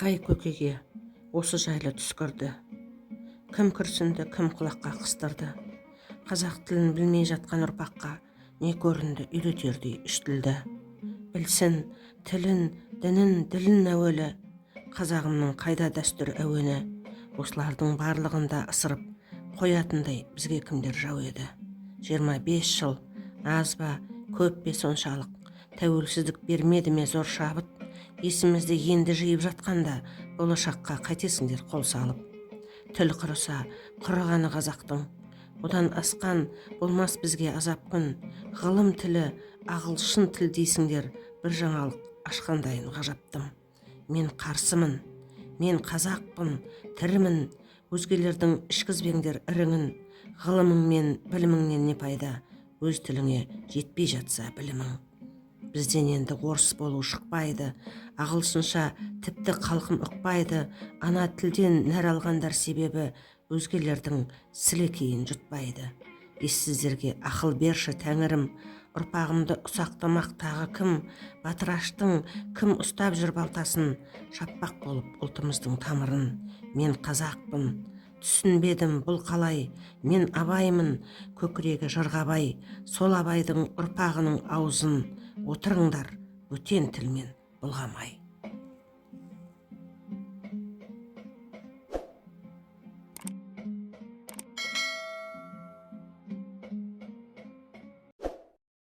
Қай көкеге осы жайлы түс кірді? Кім күрсінді, кім құлаққа қыстырды? Қазақ тілін білмей жатқан ұрпаққа не көрінді үйретердей үш тілді? Білсін тілін, дінін, ділін әуелі, қазағымның қайда дәстүр әуені. Осылардың барлығында ысырып қоятындай бізге кімдер жау еді? 25 жыл аз ба, көп пе соншалық? Тәуелсіздік бермеді ме зор шабыт? Есімізді енді жиып жатқанда болашаққа қайтесіңдер қол салып? Тіл құрыса құрығаны қазақтың, одан асқан болмас бізге азап күн. Ғылым тілі, ағылшын тіл дейсіңдер, бір жаңалық ашқандайын ғажаптым. Мен қарсымын, мен қазақпын, тірімін, өзгелердің ішкізбеңдер іріңін. Ғылымың мен біліміңнен не пайда, өз тіліңе жетпей жатса білімің. Бізден енді орыс болу шықпайды, ағылшынша тіпті халқым ұқпайды. Ана тілден нәр алғандар себебі өзгелердің сілекейін жұтпайды. Ессіздерге ақыл берші тәңірім, ұрпағымды ұсақтамақ тағы кім? Батыраштың кім ұстап жүр балтасын, шаппақ болып ұлтымыздың тамырын. Мен қазақпын, түсінбедім бұл қалай? Мен абаймын, көкірегі жырғабай, сол абайдың ұрпағының аузын. Отырыңдар бөтен тілмен бұлғамай.